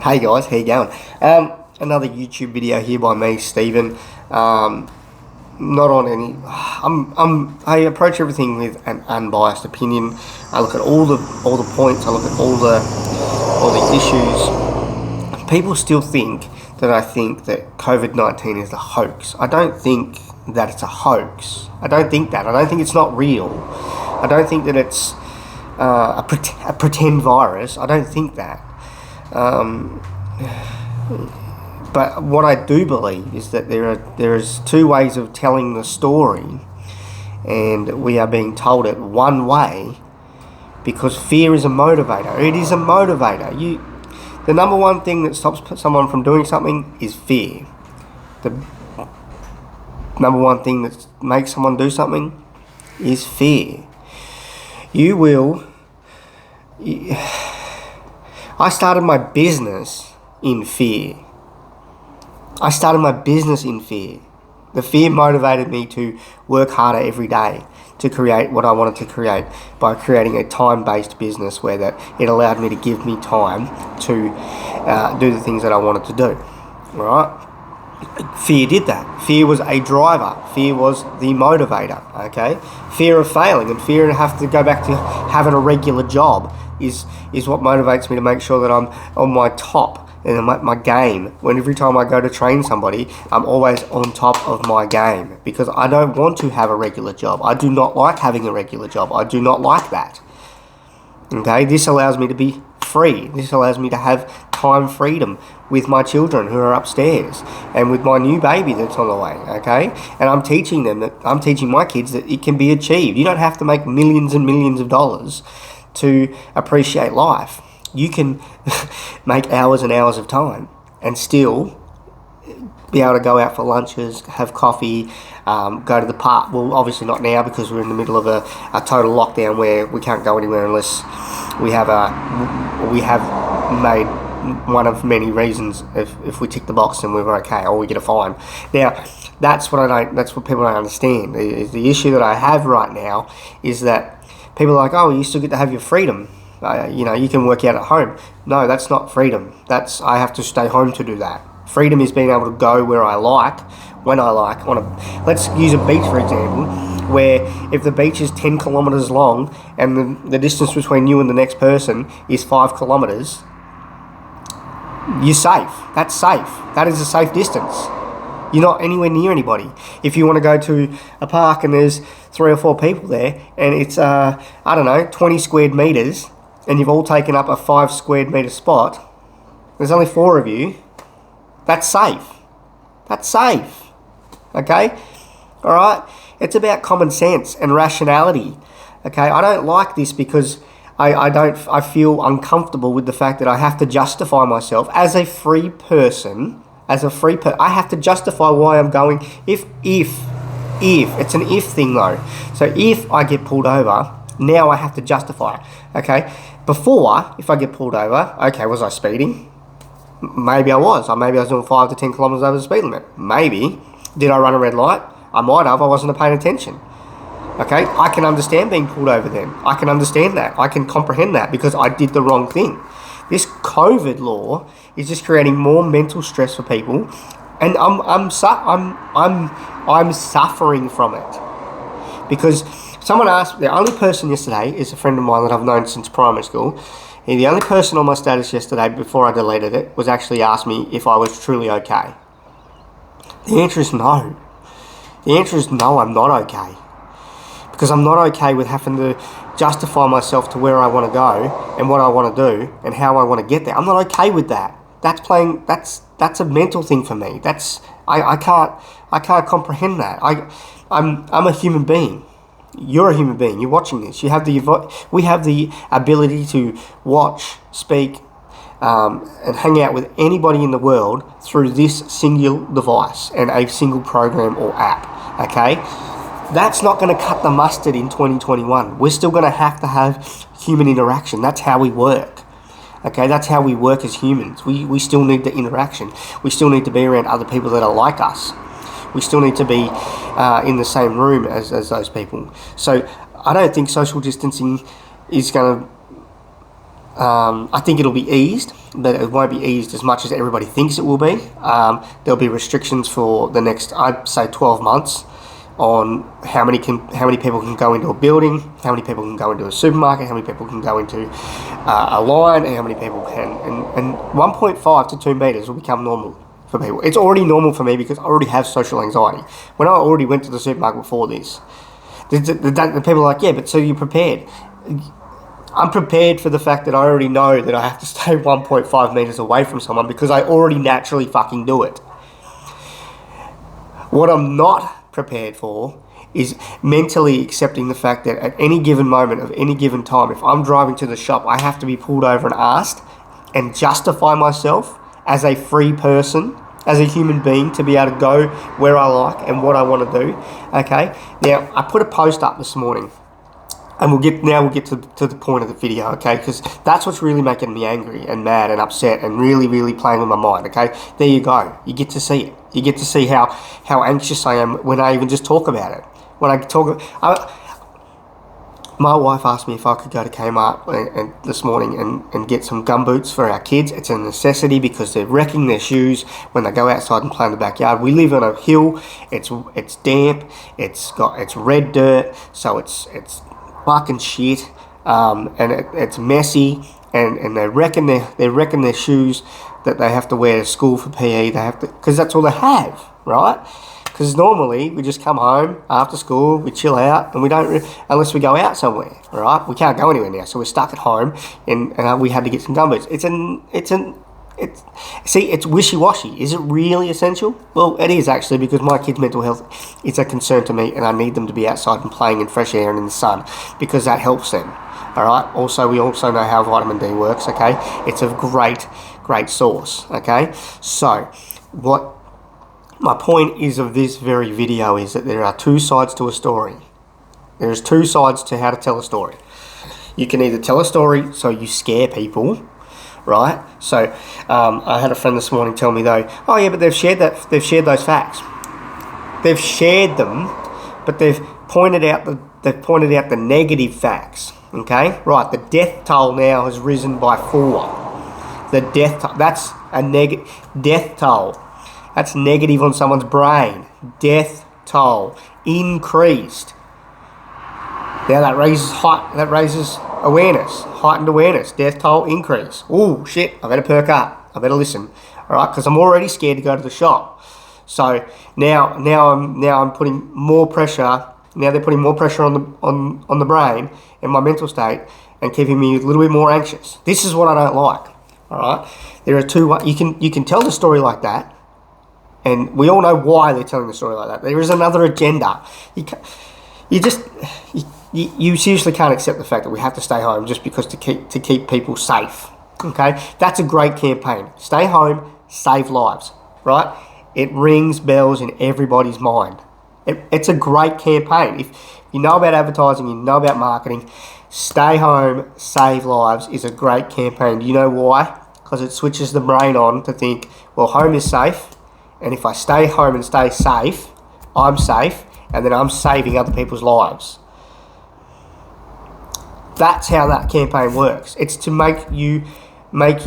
Hey guys, how you going? Another YouTube video here by me, Stephen. Not on any. I approach everything with an unbiased opinion. I look at all the points. I look at all the issues. People still think that I think that COVID-19 is a hoax. I don't think that it's a hoax. I don't think that. I don't think it's not real. I don't think that it's a pretend virus. I don't think that. But what I do believe is that there is two ways of telling the story, and we are being told it one way because fear is a motivator. It is a motivator. The number one thing that stops someone from doing something is fear. The number one thing that makes someone do something is fear. I started my business in fear. The fear motivated me to work harder every day to create what I wanted to create by creating a time-based business where that it allowed me to give me time to do the things that I wanted to do. Right? Fear did that. Fear was a driver. Fear was the motivator. Okay? Fear of failing and fear of having to go back to having a regular job is what motivates me to make sure that I'm on my top in my game. When every time I go to train somebody, I'm always on top of my game because I don't want to have a regular job. I do not like having a regular job. I do not like that. Okay, this allows me to be free. This allows me to have time freedom with my children who are upstairs and with my new baby that's on the way. Okay, and I'm teaching my kids that it can be achieved. You don't have to make millions and millions of dollars to appreciate life. You can make hours and hours of time and still be able to go out for lunches, have coffee, go to the park. Well, obviously not now because we're in the middle of a total lockdown where we can't go anywhere unless we have made one of many reasons. If we tick the box, then we're okay, or we get a fine. Now, that's what people don't understand. The issue that I have right now is that people are like, oh, you still get to have your freedom. You can work out at home. No, that's not freedom. I have to stay home to do that. Freedom is being able to go where I like, when I like. Let's use a beach, for example, where if the beach is 10 kilometers long and the distance between you and the next person is 5 kilometers, you're safe. That's safe. That is a safe distance. You're not anywhere near anybody. If you want to go to a park and there's 3 or 4 people there and it's 20 square meters, and you've all taken up a 5 square meter spot, there's only 4 of you, that's safe. That's safe. Okay? Alright? It's about common sense and rationality. Okay? I don't like this because I feel uncomfortable with the fact that I have to justify myself as a free person. I have to justify why I'm going. If it's an if thing though. So if I get pulled over, now I have to justify it. Okay? Before, if I get pulled over, okay, was I speeding? Maybe I was. Maybe I was doing 5 to 10 kilometers over the speed limit. Maybe. Did I run a red light? I might have. I wasn't paying attention. Okay? I can understand being pulled over then. I can understand that. I can comprehend that because I did the wrong thing. This COVID law is just creating more mental stress for people, and I'm suffering from it because someone asked. The only person yesterday is a friend of mine that I've known since primary school. And the only person on my status yesterday before I deleted it was actually asked me if I was truly okay. The answer is no. The answer is no, I'm not okay. Because I'm not okay with having to justify myself to where I want to go and what I want to do and how I want to get there. I'm not okay with that. That's a mental thing for me. I can't comprehend that. I'm a human being. You're a human being. You're watching this. We have the ability to watch, speak, and hang out with anybody in the world through this single device and a single program or app. Okay, that's not going to cut the mustard in 2021. We're still going to have human interaction. That's how we work. Okay, that's how we work as humans. We still need the interaction. We still need to be around other people that are like us. We still need to be in the same room as those people. So I don't think social distancing is going to I think it'll be eased, but it won't be eased as much as everybody thinks it will be. There'll be restrictions for the next, I'd say, 12 months on how many people can go into a building, how many people can go into a supermarket, how many people can go into a line, and how many people can. And 1.5 to 2 meters will become normal for people. It's already normal for me because I already have social anxiety. When I already went to the supermarket before this, the people are like, yeah, but so you're prepared. I'm prepared for the fact that I already know that I have to stay 1.5 meters away from someone because I already naturally fucking do it. What I'm not prepared for is mentally accepting the fact that at any given moment of any given time, if I'm driving to the shop, I have to be pulled over and asked and justify myself as a free person, as a human being, to be able to go where I like and what I want to do. Okay, now I put a post up this morning, and we'll get to the point of the video, okay? Because that's what's really making me angry and mad and upset and really, really playing with my mind, okay? There you go. You get to see it. You get to see how anxious I am when I even just talk about it. When I talk, my wife asked me if I could go to Kmart and this morning and get some gumboots for our kids. It's a necessity because they're wrecking their shoes when they go outside and play in the backyard. We live on a hill. It's damp. It's red dirt, so it's fucking shit, and it's messy, and they're wrecking their shoes that they have to wear to school for PE. They have to, because that's all they have, right? Because normally we just come home after school, we chill out, and we don't unless we go out somewhere, right? We can't go anywhere now, so we're stuck at home, and we had to get some gumboots. It's wishy-washy. Is it really essential? Well, it is actually, because my kids' mental health is a concern to me, and I need them to be outside and playing in fresh air and in the sun because that helps them. All right. Also, we also know how vitamin D works. Okay, it's a great source. Okay, so what my point is of this very video is that there are two sides to a story. There's two sides to how to tell a story. You can either tell a story so you scare people, right? So I had a friend this morning tell me though, oh yeah, but they've shared those facts. They've shared them, but they've pointed out the negative facts. Okay, right? The death toll now has risen by 4. The death toll, that's a negative death toll. That's negative on someone's brain. Death toll increased. Now that raises awareness, heightened awareness. Death toll increase. Oh shit! I better perk up. I better listen. All right, because I'm already scared to go to the shop. So now I'm putting more pressure. Now they're putting more pressure on the brain and my mental state, and keeping me a little bit more anxious. This is what I don't like. All right, there are two. You can tell the story like that, and we all know why they're telling the story like that. There is another agenda. You seriously can't accept the fact that we have to stay home just because to keep people safe. Okay, that's a great campaign. Stay home, save lives. Right? It rings bells in everybody's mind. It's a great campaign. If you know about advertising, you know about marketing, stay home, save lives is a great campaign. Do you know why? Because it switches the brain on to think, well, home is safe, and if I stay home and stay safe, I'm safe, and then I'm saving other people's lives. That's how that campaign works. It's to make you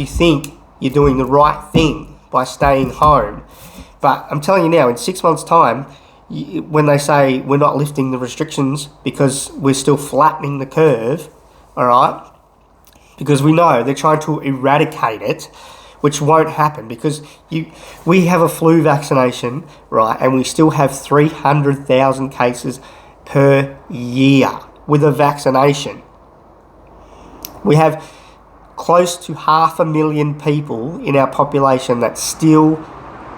think you're doing the right thing by staying home. But I'm telling you now, in 6 months' time, when they say we're not lifting the restrictions because we're still flattening the curve, all right, because we know they're trying to eradicate it, which won't happen because we have a flu vaccination, right, and we still have 300,000 cases per year with a vaccination. We have close to 500,000 people in our population that still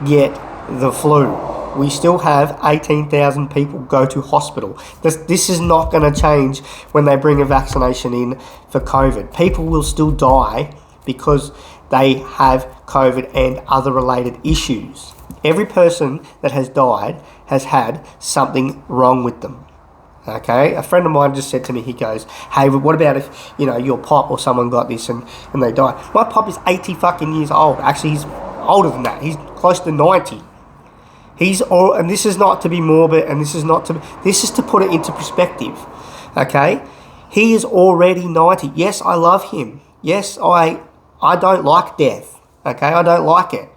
get the flu. We still have 18,000 people go to hospital. This is not going to change when they bring a vaccination in for COVID. People will still die because they have COVID and other related issues. Every person that has died has had something wrong with them. Okay, a friend of mine just said to me, he goes, hey, what about if, your pop or someone got this and they die? My pop is 80 fucking years old. Actually, he's older than that. He's close to 90. And this is not to be morbid, and this is to put it into perspective. Okay, he is already 90. Yes, I love him. Yes, I don't like death. Okay, I don't like it.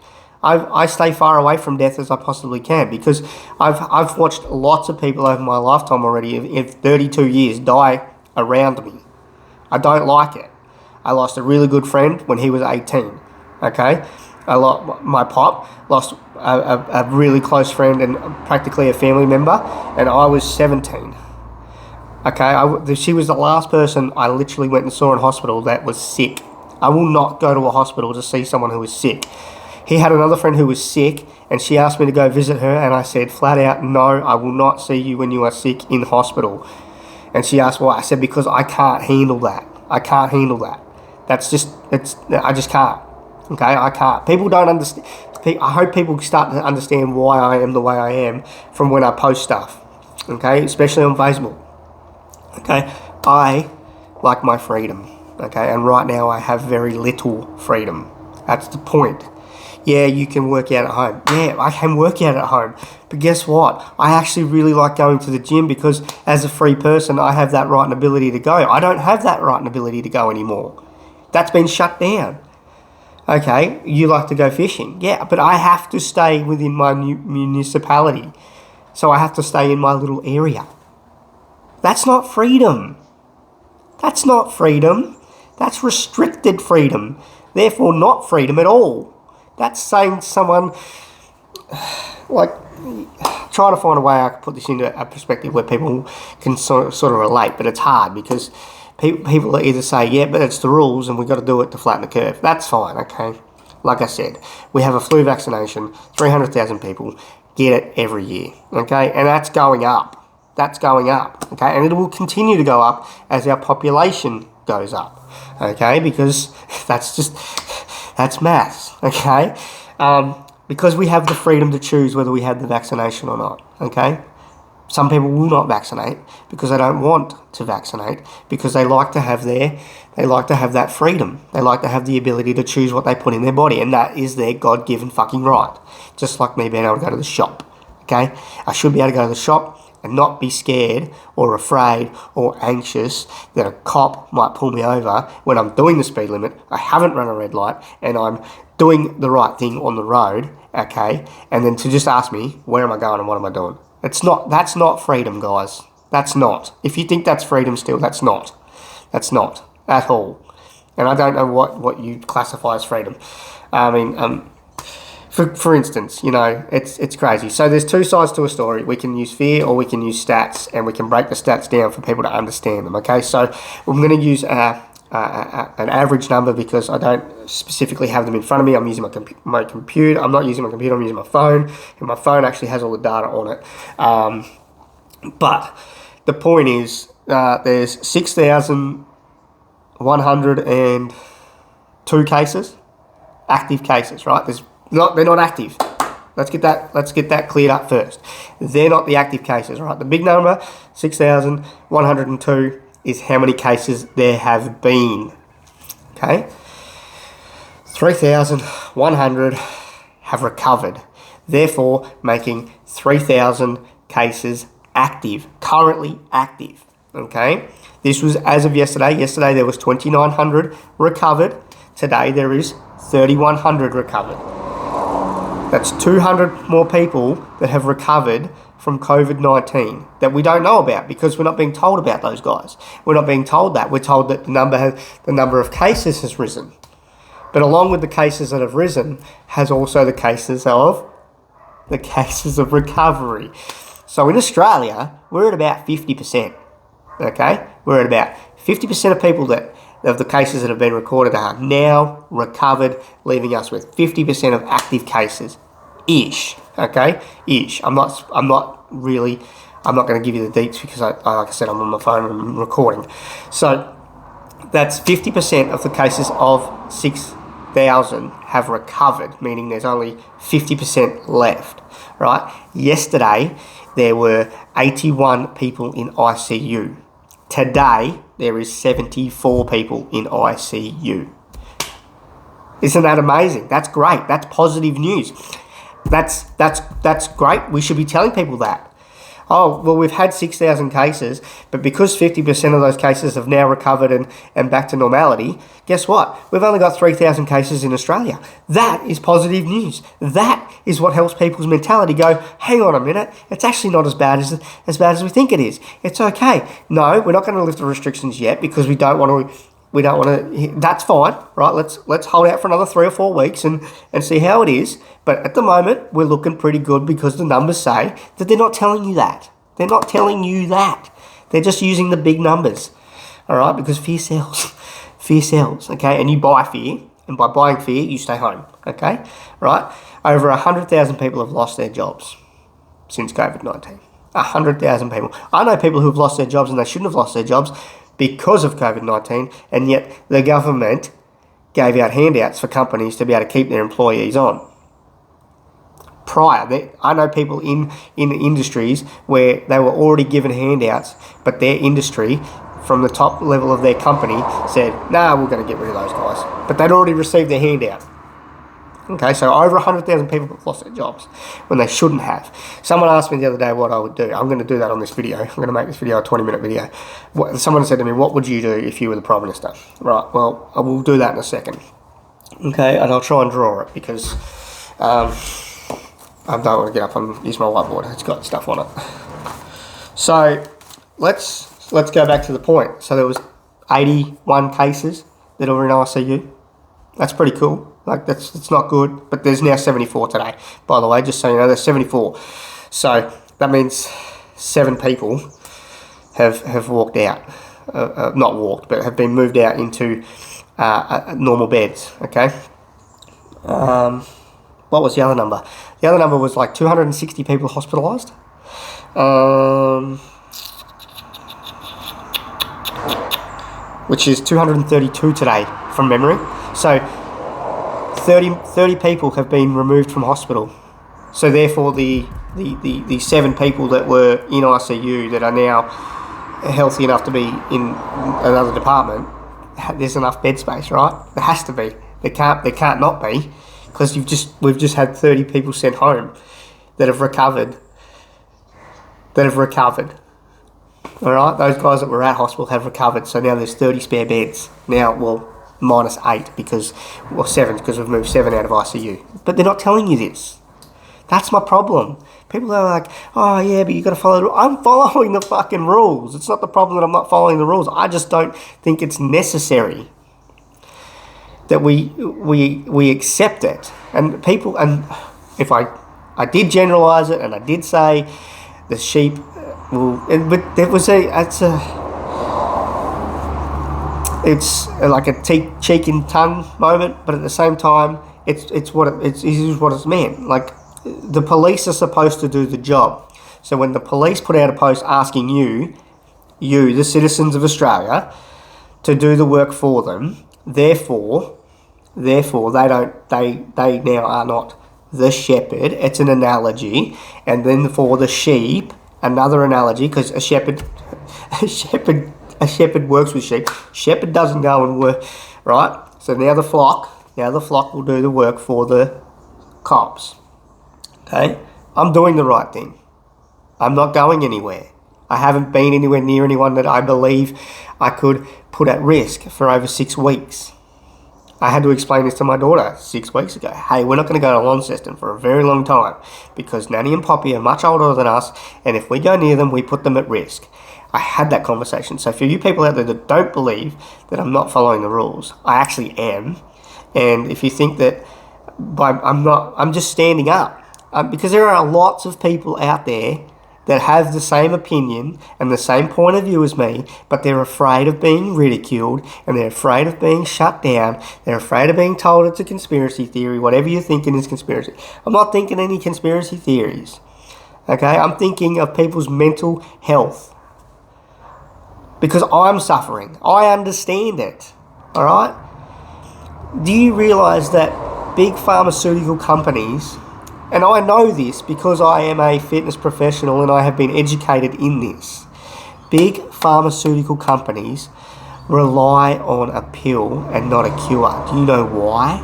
I stay far away from death as I possibly can because I've watched lots of people over my lifetime already in 32 years die around me. I don't like it. I lost a really good friend when he was 18. Okay, my pop lost a really close friend and practically a family member, and I was 17. Okay, she was the last person I literally went and saw in hospital that was sick. I will not go to a hospital to see someone who is sick. He had another friend who was sick, and she asked me to go visit her, and I said flat out, no, I will not see you when you are sick in hospital. And she asked why. I said, because I can't handle that. I can't handle that. I just can't. Okay, I can't. People don't understand. I hope people start to understand why I am the way I am from when I post stuff. Okay, especially on Facebook. Okay, I like my freedom. Okay, and right now I have very little freedom. That's the point. Yeah, you can work out at home. Yeah, I can work out at home. But guess what? I actually really like going to the gym because as a free person, I have that right and ability to go. I don't have that right and ability to go anymore. That's been shut down. Okay, you like to go fishing. Yeah, but I have to stay within my municipality. So I have to stay in my little area. That's not freedom. That's not freedom. That's restricted freedom. Therefore, not freedom at all. That's saying someone, like, trying to find a way I can put this into a perspective where people can sort of relate, but it's hard because people either say, yeah, but it's the rules and we've got to do it to flatten the curve. That's fine, okay? Like I said, we have a flu vaccination, 300,000 people get it every year, okay? And that's going up. That's going up, okay? And it will continue to go up as our population goes up, okay? Because that's maths, okay? Because we have the freedom to choose whether we have the vaccination or not, okay? Some people will not vaccinate because they don't want to vaccinate because they like to have that freedom. They like to have the ability to choose what they put in their body, and that is their God-given fucking right. Just like me being able to go to the shop, okay? I should be able to go to the shop and not be scared or afraid or anxious that a cop might pull me over when I'm doing the speed limit, I haven't run a red light, and I'm doing the right thing on the road, okay? And then to just ask me, where am I going and what am I doing? That's not freedom, guys. That's not. If you think that's freedom still, that's not. That's not at all. And I don't know what you classify as freedom. I mean, For instance, you know, it's crazy. So there's two sides to a story. We can use fear or we can use stats, and we can break the stats down for people to understand them, okay? So I'm going to use an average number because I don't specifically have them in front of me. I'm using my computer. I'm not using my computer. I'm using my phone, and my phone actually has all the data on it. But the point is there's 6,102 cases, active cases, right? They're not active. Let's get that cleared up first. They're not the active cases, right? The big number, 6,102, is how many cases there have been. Okay? 3,100 have recovered, therefore making 3,000 cases active, currently active. Okay? This was as of yesterday. Yesterday there was 2,900 recovered. Today there is 3,100 recovered. That's 200 more people that have recovered from COVID-19 that we don't know about because we're not being told about those guys. We're not being told that. We're told that the number of cases has risen. But along with the cases that have risen has also the cases of recovery. So in Australia, we're at about 50%. Okay? We're at about 50% of people of the cases that have been recorded are now recovered, leaving us with 50% of active cases, ish. Okay, ish. I'm not going to give you the deets because like I said, I'm on my phone and I'm recording. So that's 50% of the cases of 6,000 have recovered, meaning there's only 50% left. Right? Yesterday there were 81 people in ICU. Today, there is 74 people in ICU. Isn't that amazing? That's great. That's positive news. That's great. We should be telling people that. oh, well, we've had 6,000 cases, but because 50% of those cases have now recovered and back to normality, guess what? We've only got 3,000 cases in Australia. That is positive news. That is what helps people's mentality go, hang on a minute, it's actually not as bad as we think it is. It's okay. No, we're not going to lift the restrictions yet because we don't want to. That's fine, right? Let's hold out for another 3 or 4 weeks and see how it is. But at the moment, we're looking pretty good because the numbers say that they're not telling you that. They're not telling you that. They're just using the big numbers, all right? Because fear sells. Fear sells, okay? And you buy fear, and by buying fear, you stay home, okay? Right? Over 100,000 people have lost their jobs since COVID-19. 100,000 people. I know people who have lost their jobs and they shouldn't have lost their jobs because of COVID-19, and yet the government gave out handouts for companies to be able to keep their employees on. I know people in industries where they were already given handouts, but their industry, from the top level of their company, said, nah, we're going to get rid of those guys. But they'd already received their handout. Okay, so over 100,000 people have lost their jobs when they shouldn't have. Someone asked me the other day what I would do. I'm going to do that on this video. I'm going to make this video a 20-minute video. Someone said to me, what would you do if you were the Prime Minister? Right, well, I will do that in a second. Okay, and I'll try and draw it because I don't want to get up and use my whiteboard. It's got stuff on it. So let's go back to the point. So there was 81 cases that were in ICU. That's pretty cool. Like, it's not good, but there's now 74 today, by the way, just so you know, there's 74. So that means 7 people have walked out, not walked, but have been moved out into normal beds, okay? What was the other number? The other number was like 260 people hospitalised. Which is 232 today from memory. So 30 people have been removed from hospital. So therefore the 7 people that were in ICU that are now healthy enough to be in another department, there's enough bed space, right? There has to be. There can't not be, because we've just had 30 people sent home that have recovered. All right, those guys that were at hospital have recovered. So now there's 30 spare beds. Now, well, minus 8 7 because we've moved 7 out of ICU. But they're not telling you this. That's my problem. People are like, oh yeah, but you got to follow the rules. I'm following the fucking rules. It's not the problem that I'm not following the rules. I just don't think it's necessary that we accept it. And people, and if I did generalise it, and I did say the sheep but it's like a cheek and tongue moment, but at the same time, it's what it's meant. Like, the police are supposed to do the job. So when the police put out a post asking you, the citizens of Australia, to do the work for them, therefore they now are not the shepherd. It's an analogy, and then for the sheep, another analogy, because a shepherd works with sheep. Shepherd doesn't go and work, right? So now the flock will do the work for the cops. Okay? I'm doing the right thing. I'm not going anywhere. I haven't been anywhere near anyone that I believe I could put at risk for over 6 weeks. I had to explain this to my daughter 6 weeks ago. Hey, we're not going to go to Launceston for a very long time because Nanny and Poppy are much older than us, and if we go near them, we put them at risk. I had that conversation. So for you people out there that don't believe that I'm not following the rules, I actually am. And if you think that I'm just standing up. Because there are lots of people out there that have the same opinion and the same point of view as me, but they're afraid of being ridiculed, and they're afraid of being shut down. They're afraid of being told it's a conspiracy theory. Whatever you're thinking is conspiracy. I'm not thinking any conspiracy theories. Okay? I'm thinking of people's mental health. Because I'm suffering. I understand it. All right? Do you realise that big pharmaceutical companies, and I know this because I am a fitness professional and I have been educated in this, big pharmaceutical companies rely on a pill and not a cure. Do you know why?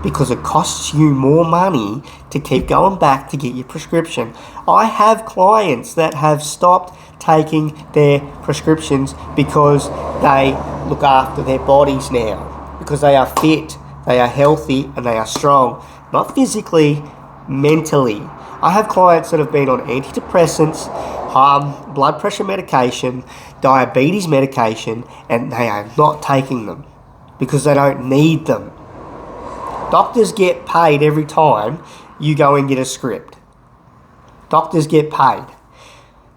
because it costs you more money to keep going back to get your prescription. I have clients that have stopped taking their prescriptions because they look after their bodies now, because they are fit, they are healthy, and they are strong. Not physically, mentally. I have clients that have been on antidepressants, blood pressure medication, diabetes medication, and they are not taking them because they don't need them. Doctors get paid every time you go and get a script. Doctors get paid.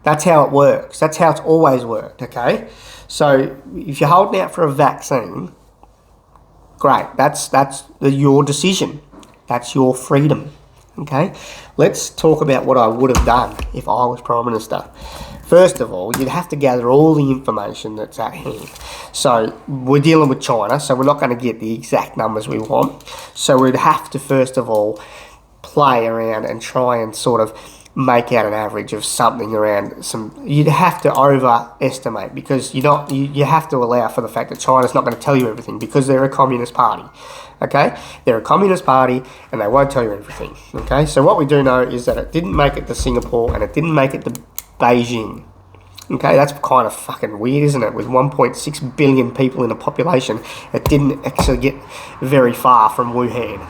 That's how it works. That's how it's always worked, okay? So if you're holding out for a vaccine, great. That's your decision. That's your freedom, okay? Let's talk about what I would have done if I was Prime Minister. First of all, you'd have to gather all the information that's at hand. So we're dealing with China, so we're not going to get the exact numbers we want. So we'd have to, first of all, play around and try and sort of make out an average of something around some. You'd have to overestimate, because you have to allow for the fact that China's not going to tell you everything, because they're a communist party. Okay, they're a communist party and they won't tell you everything. Okay, so what we do know is that it didn't make it to Singapore and it didn't make it to Beijing. Okay, that's kind of fucking weird, isn't it? With 1.6 billion people in a population, it didn't actually get very far from Wuhan,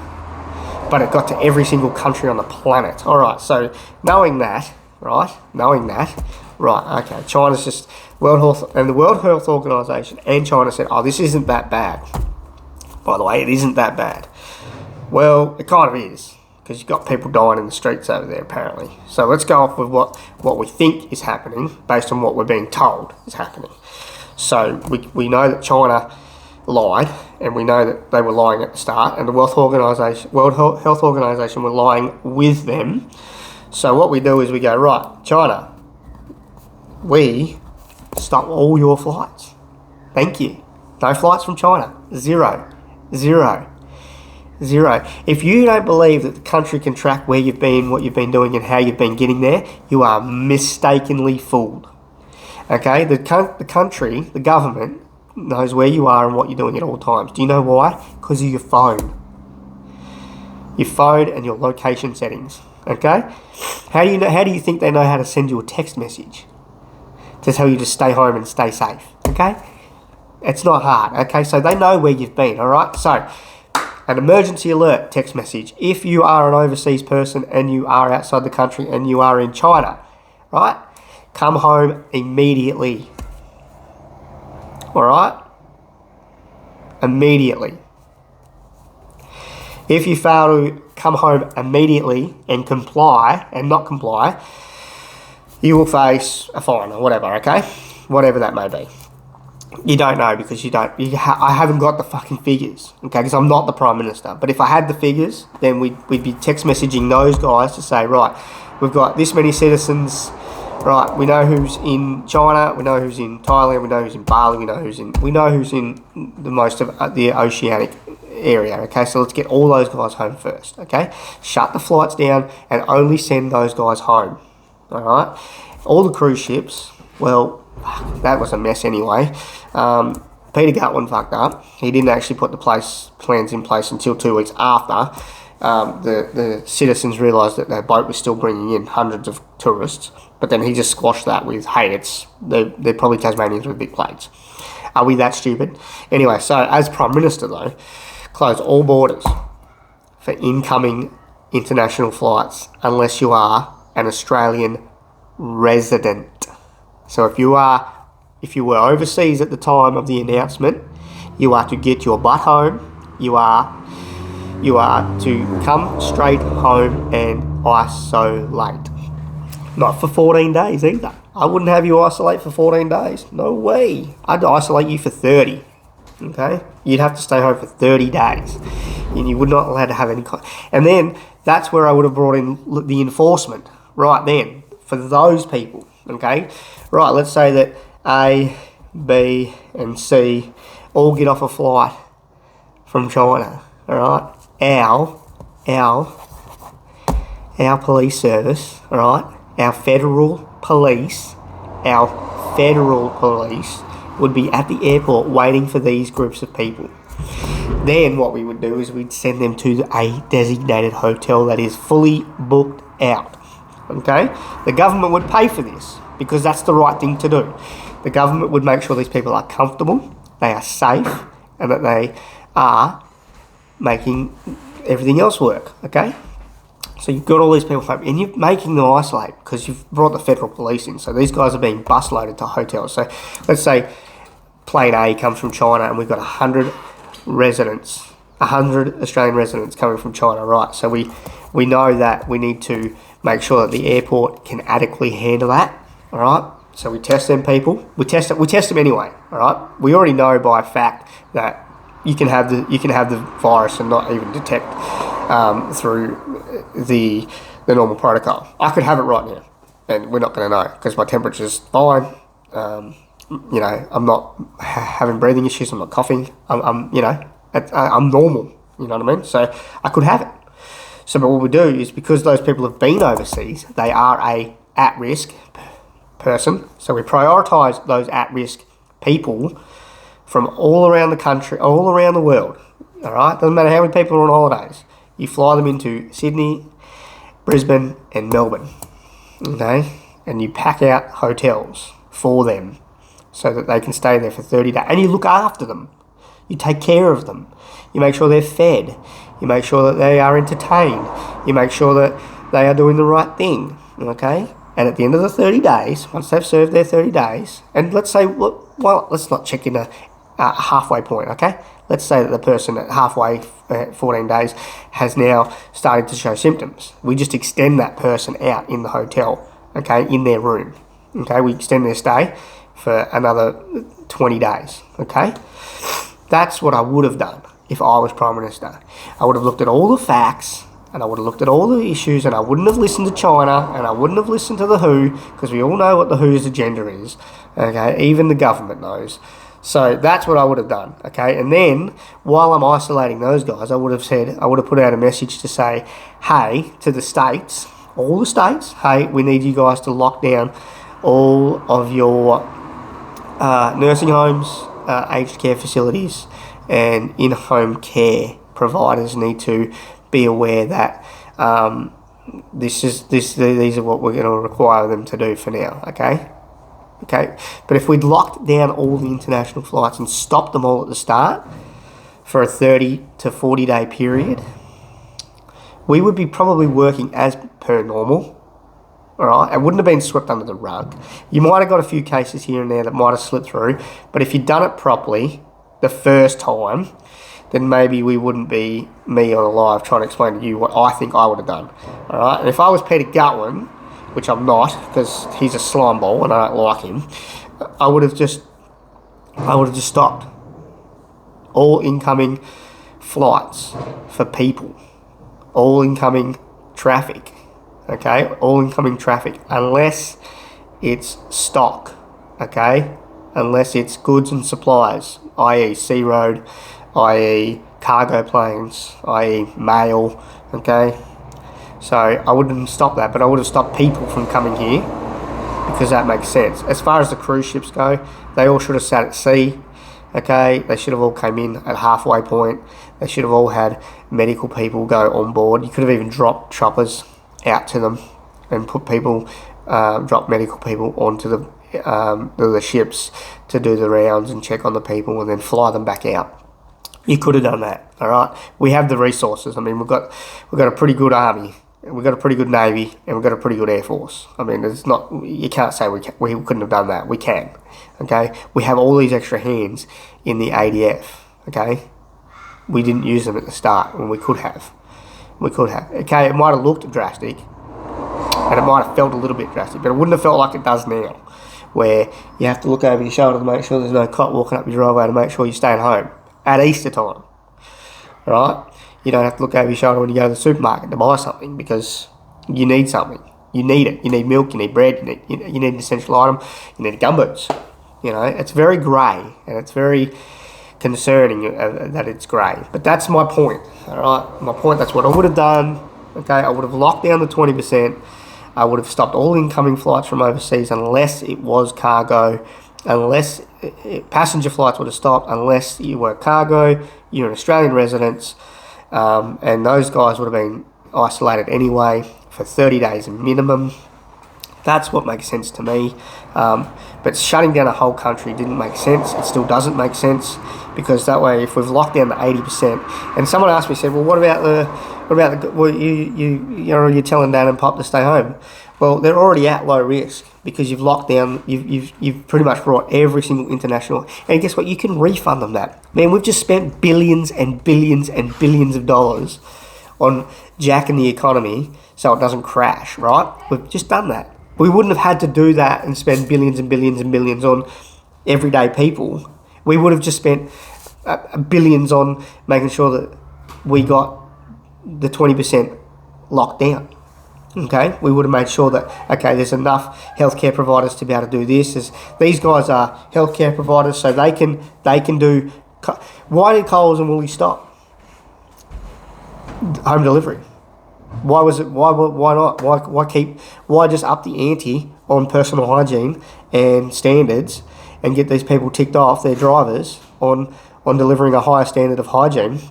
but it got to every single country on the planet. All right, so knowing that, okay, China's just World Health, and the World Health Organization and China said, oh, this isn't that bad. By the way, it isn't that bad. Well, it kind of is, because you've got people dying in the streets over there, apparently. So let's go off with what we think is happening, based on what we're being told is happening. So we know that China lied, and we know that they were lying at the start, and the World Health Organization were lying with them. So what we do is we go, right, China, we stop all your flights. Thank you. No flights from China. Zero. If you don't believe that the country can track where you've been, what you've been doing, and how you've been getting there, you are mistakenly fooled. Okay? The country, the government, knows where you are and what you're doing at all times. Do you know why? Because of your phone. Your phone and your location settings. Okay? How do you think they know how to send you a text message to tell you to stay home and stay safe? Okay? It's not hard. Okay? So they know where you've been. All right? So an emergency alert text message. If you are an overseas person and you are outside the country and you are in China, right? Come home immediately. All right? Immediately. If you fail to come home immediately and not comply, you will face a fine or whatever, okay? Whatever that may be. You don't know, because I haven't got the fucking figures, okay? Because I'm not the Prime Minister. But if I had the figures, then we'd be text messaging those guys to say, right, we've got this many citizens. Right, we know who's in China, we know who's in Thailand, we know who's in Bali, we know who's in the most of the oceanic area, okay? So let's get all those guys home first, okay? Shut the flights down and only send those guys home, all right? All the cruise ships, well, that was a mess anyway. Peter Gutwin fucked up. He didn't actually put the plans in place until 2 weeks after the citizens realised that their boat was still bringing in hundreds of tourists. But then he just squashed that with, hey, they're probably Tasmanians with big planes. Are we that stupid? Anyway, so as Prime Minister, though, close all borders for incoming international flights unless you are an Australian resident. So if you were overseas at the time of the announcement, you are to get your butt home. You are to come straight home and isolate. Not for 14 days either. I wouldn't have you isolate for 14 days. No way. I'd isolate you for 30. Okay? You'd have to stay home for 30 days. And you would not allowed to have any... And then that's where I would have brought in the enforcement. Right then. For those people. Okay? Right, let's say that A, B and C all get off a flight from China. Alright? Our police service, alright? Our federal police would be at the airport waiting for these groups of people. Then what we would do is we'd send them to a designated hotel that is fully booked out. Okay? The government would pay for this because that's the right thing to do. The government would make sure these people are comfortable, they are safe, and that they are making everything else work. Okay? So you've got all these people home and you're making them isolate because you've brought the federal police in. So these guys are being bus loaded to hotels. So let's say plane A comes from China and we've got 100 residents, 100 Australian residents coming from China, right? So we know that we need to make sure that the airport can adequately handle that, all right? So we test them people. We test them anyway, all right? We already know by fact that you can have the virus and not even detect through the normal protocol. I could have it right now, and we're not going to know because my temperature's fine. I'm not having breathing issues. I'm not coughing. I'm normal. You know what I mean? So I could have it. So, but what we do is because those people have been overseas, they are a at-risk person. So we prioritise those at-risk people from all around the country, all around the world. All right, doesn't matter how many people are on holidays. You fly them into Sydney, Brisbane, and Melbourne. Okay, and you pack out hotels for them so that they can stay there for 30 days. And you look after them. You take care of them. You make sure they're fed. You make sure that they are entertained. You make sure that they are doing the right thing. Okay? And at the end of the 30 days, once they've served their 30 days, and let's say, well, let's not check in a halfway point, okay? Let's say that the person at halfway, 14 days, has now started to show symptoms. We just extend that person out in the hotel, okay, in their room. Okay, we extend their stay for another 20 days, okay? That's what I would have done if I was Prime Minister. I would have looked at all the facts, and I would have looked at all the issues, and I wouldn't have listened to China, and I wouldn't have listened to the WHO, because we all know what the WHO's agenda is, okay? Even the government knows. So that's what I would have done, okay? And then, while I'm isolating those guys, I would have put out a message to say, hey, to the states, all the states, hey, we need you guys to lock down all of your nursing homes, aged care facilities, and in-home care providers need to be aware that these are what we're going to require them to do for now, okay? Okay, but if we'd locked down all the international flights and stopped them all at the start for a 30 to 40 day period, we would be probably working as per normal, all right? It wouldn't have been swept under the rug. You might have got a few cases here and there that might have slipped through, but if you'd done it properly the first time, then maybe we wouldn't be me on a live trying to explain to you what I think I would have done, all right? And if I was Peter Gutwin, which I'm not, because he's a slime ball and I don't like him, I would have just stopped all incoming flights for people, all incoming traffic, okay, all incoming traffic, unless it's stock, okay, unless it's goods and supplies, i.e. sea road, i.e. cargo planes, i.e. mail, okay. So I wouldn't stop that, but I would have stopped people from coming here because that makes sense. As far as the cruise ships go, they all should have sat at sea, okay? They should have all came in at halfway point. They should have all had medical people go on board. You could have even dropped choppers out to them and put people, drop medical people onto the ships to do the rounds and check on the people and then fly them back out. You could have done that, all right? We have the resources. I mean, we've got a pretty good army. We've got a pretty good Navy, and we've got a pretty good Air Force. I mean, you can't say we couldn't have done that. We can, okay? We have all these extra hands in the ADF, okay? We didn't use them at the start when we could have. Okay, it might have looked drastic, and it might have felt a little bit drastic, but it wouldn't have felt like it does now, where you have to look over your shoulder to make sure there's no cop walking up your driveway to make sure you're staying home at Easter time, right? You don't have to look over your shoulder when you go to the supermarket to buy something because you need something. You need it. You need milk, you need bread, you need an essential item, you need gumboots. You know, it's very grey and it's very concerning that it's grey. But that's my point, all right? My point, that's what I would have done, okay? I would have locked down the 20%. I would have stopped all incoming flights from overseas unless it was cargo unless passenger flights would have stopped, unless you were cargo, you're an Australian resident, and those guys would have been isolated anyway for 30 days minimum. That's what makes sense to me. But shutting down a whole country didn't make sense. It still doesn't make sense, because that way, if we've locked down the 80%, and someone asked me, said, well, what about the, well, you're telling Dan and Pop to stay home. Well, they're already at low risk because you've locked down, you've pretty much brought every single international, and guess what? You can refund them that. Man, we've just spent billions and billions and billions of dollars on jacking the economy so it doesn't crash, right? We've just done that. We wouldn't have had to do that and spend billions and billions and billions on everyday people. We would have just spent billions on making sure that we got the 20% locked down. Okay, we would have made sure that, okay, there's enough healthcare providers to be able to do this. These guys are healthcare providers, so they can do. Why did Coles and Woolies stop home delivery? Why was it? Why not? Why just up the ante on personal hygiene and standards and get these people ticked off, their drivers, on delivering a higher standard of hygiene,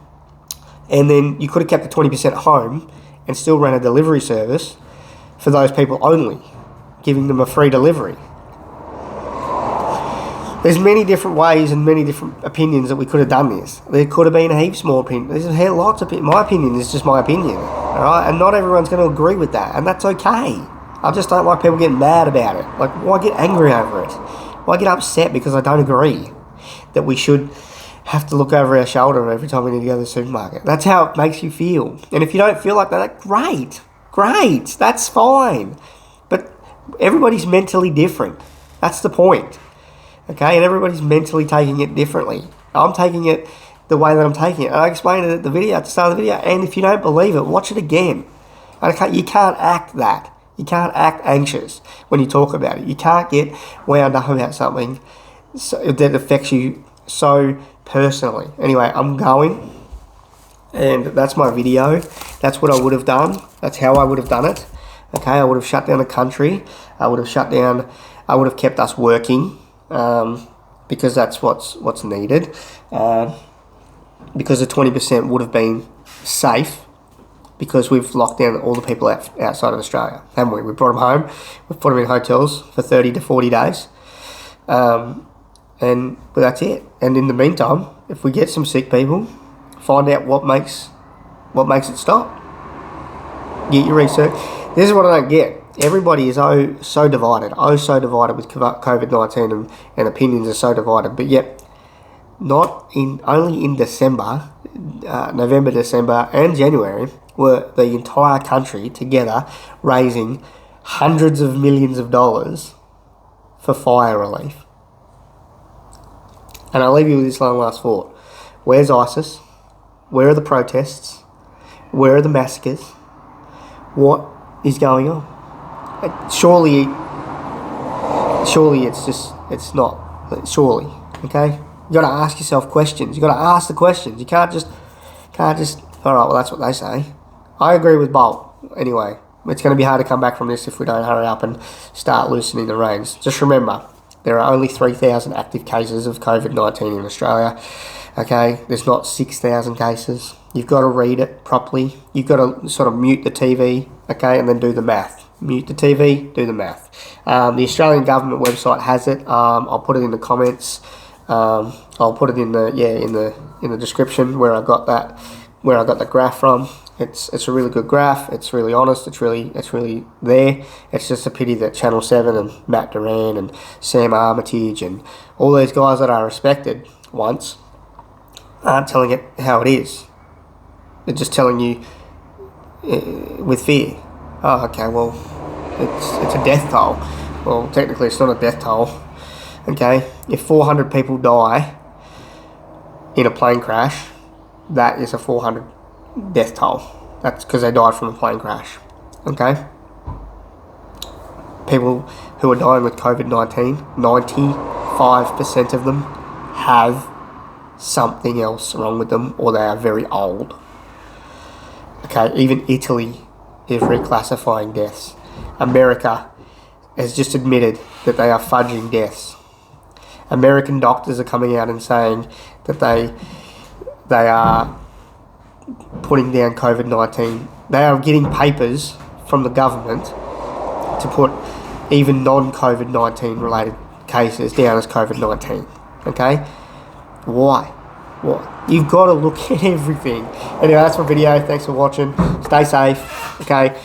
and then you could have kept the 20% home and still ran a delivery service for those people only, giving them a free delivery. There's many different ways and many different opinions that we could have done this. There could have been heaps more opinions. There's lots of my opinion is just my opinion, all right? And not everyone's going to agree with that, and that's okay. I just don't like people getting mad about it. Like, why get angry over it? Why get upset because I don't agree that we should have to look over our shoulder every time we need to go to the supermarket? That's how it makes you feel. And if you don't feel like that, great, that's fine. But everybody's mentally different. That's the point. Okay, and everybody's mentally taking it differently. I'm taking it the way that I'm taking it. And I explained it at the start of the video. And if you don't believe it, watch it again. You can't act that. You can't act anxious when you talk about it. You can't get wound up about something that affects you so personally. Anyway, I'm going, and that's my video. That's what I would have done. That's how I would have done it. Okay, I would have shut down the country. I would have kept us working, because that's what's needed. Because the 20% would have been safe, because we've locked down all the people outside of Australia, haven't we? We brought them home. We've put them in hotels for 30 to 40 days. But that's it. And in the meantime, if we get some sick people, find out what makes it stop. Get your research. This is what I don't get. Everybody is so divided with COVID-19, and opinions are so divided. But yet, only in December, November, December, and January were the entire country together raising hundreds of millions of dollars for fire relief. And I'll leave you with this long last thought. Where's ISIS? Where are the protests? Where are the massacres? What is going on? Surely it's not. Surely, okay? You got to ask yourself questions. You got to ask the questions. You can't just. All right, well, that's what they say. I agree with Bolt. Anyway, it's going to be hard to come back from this if we don't hurry up and start loosening the reins. Just remember, there are only 3,000 active cases of COVID-19 in Australia. Okay, there's not 6,000 cases. You've got to read it properly. You've got to sort of mute the TV, okay, and then do the math. Mute the TV, do the math. The Australian government website has it. I'll put it in the comments. I'll put it in the description where I got the graph from. It's a really good graph. It's really honest. It's really there. It's just a pity that Channel 7 and Matt Duran and Sam Armitage and all these guys that I respected once aren't telling it how it is. They're just telling you with fear. Oh, okay, well, it's a death toll. Well, technically it's not a death toll. Okay, if 400 people die in a plane crash, that is a 400 death toll. That's because they died from a plane crash. Okay? People who are dying with COVID-19, 95% of them have something else wrong with them, or they are very old. Okay, even Italy is reclassifying deaths. America has just admitted that they are fudging deaths. American doctors are coming out and saying that they are putting down COVID-19. They are getting papers from the government to put even non-COVID-19 related cases down as COVID-19. Okay? Why? What? You've got to look at everything. Anyway, that's my video. Thanks for watching. Stay safe. Okay?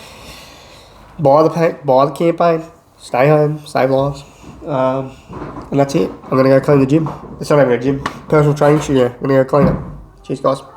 Buy the campaign. Stay home. Save lives. And that's it. I'm going to go clean the gym. It's not even a gym. Personal training studio. I'm going to go clean it. Cheers, guys.